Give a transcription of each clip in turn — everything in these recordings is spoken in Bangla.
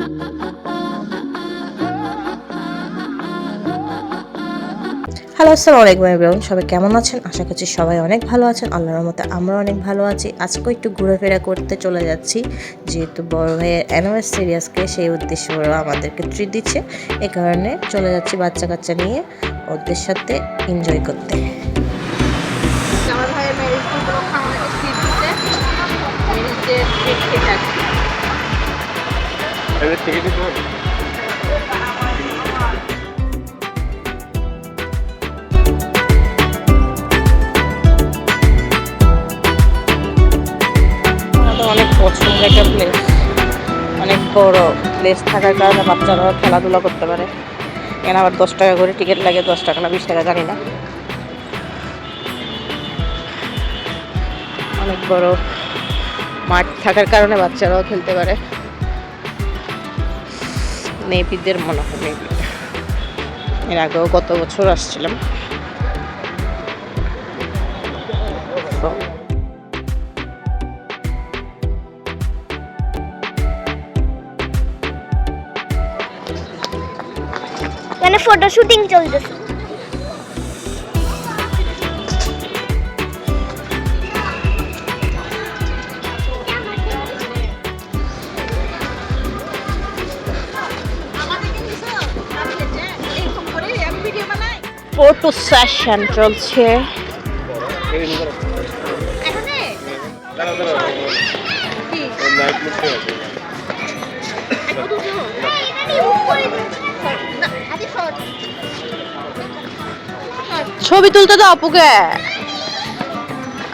হ্যালো, আসসালামু আলাইকুম এভরিওয়ান। সবাই কেমন আছেন? আশা করছি সবাই অনেক ভালো আছেন। আল্লাহর রহমতে আমরা অনেক ভালো আছি। আজকে একটু ঘোরাফেরা করতে চলে যাচ্ছি, যেহেতু বড় ভাইয়ের অ্যানিভার্সারি আজকে, সেই উদ্দেশ্যে ওরা আমাদেরকে ট্রিট দিচ্ছে। এই কারণে চলে যাচ্ছি বাচ্চা কাচ্চা নিয়ে ওদের সাথে এনজয় করতে। আমার ভাইয়ের ম্যারেজ উপলক্ষে আমাদেরকে ট্রিট দিতে, ম্যারেজ ডে ট্রিট খেতে আসছি। এদের টিকিট দিতে হবে? অনেক পছন্দের একটা প্লেস, অনেক বড় প্লেস থাকার কারণে বাচ্চারাও খেলাধুলা করতে পারে। এখানে আবার 10 টাকা করে টিকিট লাগে, 10 টাকা না 20 টাকা জানি না। অনেক বড় মাঠ থাকার কারণে বাচ্চারাও খেলতে পারে। নেপিদের মনে হয় নেপি, এর আগেও গত বছর আসছিলাম। এখানে ফটো শুটিং চলতেছে। ফটো সেশন চলছে। ছবি তুলতে দাও আপুকে,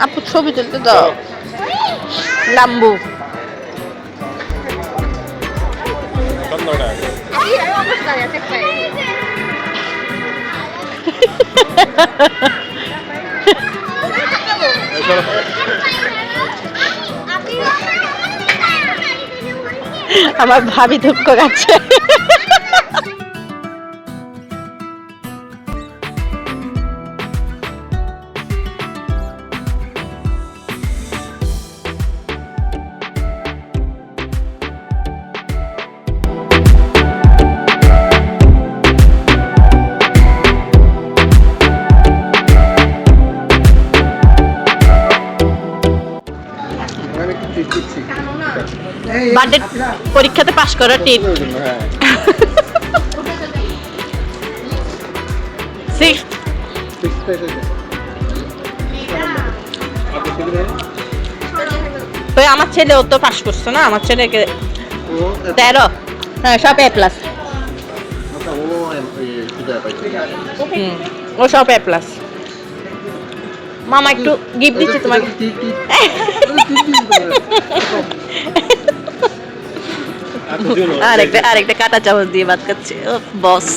আপু ছবি তুলতে দাও। লাম্বু আমার ভাবি দুঃখ গাচ্ছে। বার্থডে পরীক্ষাতে পাশ করার টিপ। আমার ছেলে ও তো পাশ করছে না, আমার ছেলেকে 13। হ্যাঁ, সব A+। ও সব A+। মামা একটু গিফট দিচ্ছে তোমাকে। আরেকটা কাটা চামচ দিয়ে ভাত খাচ্ছে। ও বস।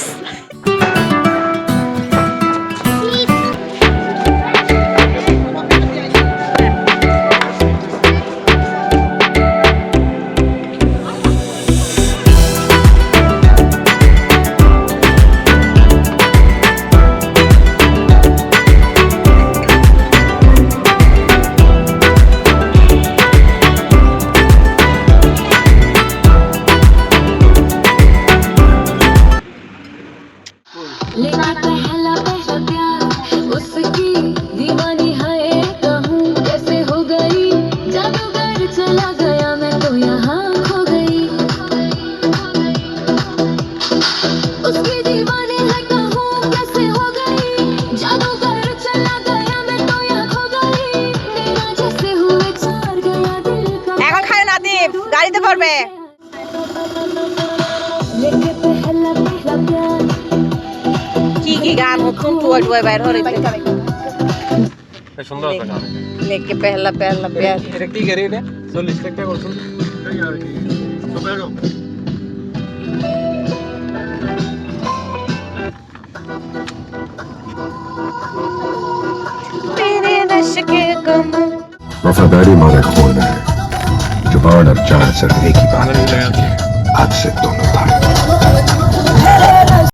গাড়িতে পড়বে। কি গান নতুন টুয়াই বাইর হইছে। সুন্দর আছে গান। লেকে পহলা পহলা প্যার। এটা কি গাড়ি এটা? 40 টাকা করছেন। এই আর কি। সবাইরও। तेरे नशे के गम वफादारी हमारे खून में है। जुबान और जान सिर्फ एक ही बात है, आज से दोनों भाई।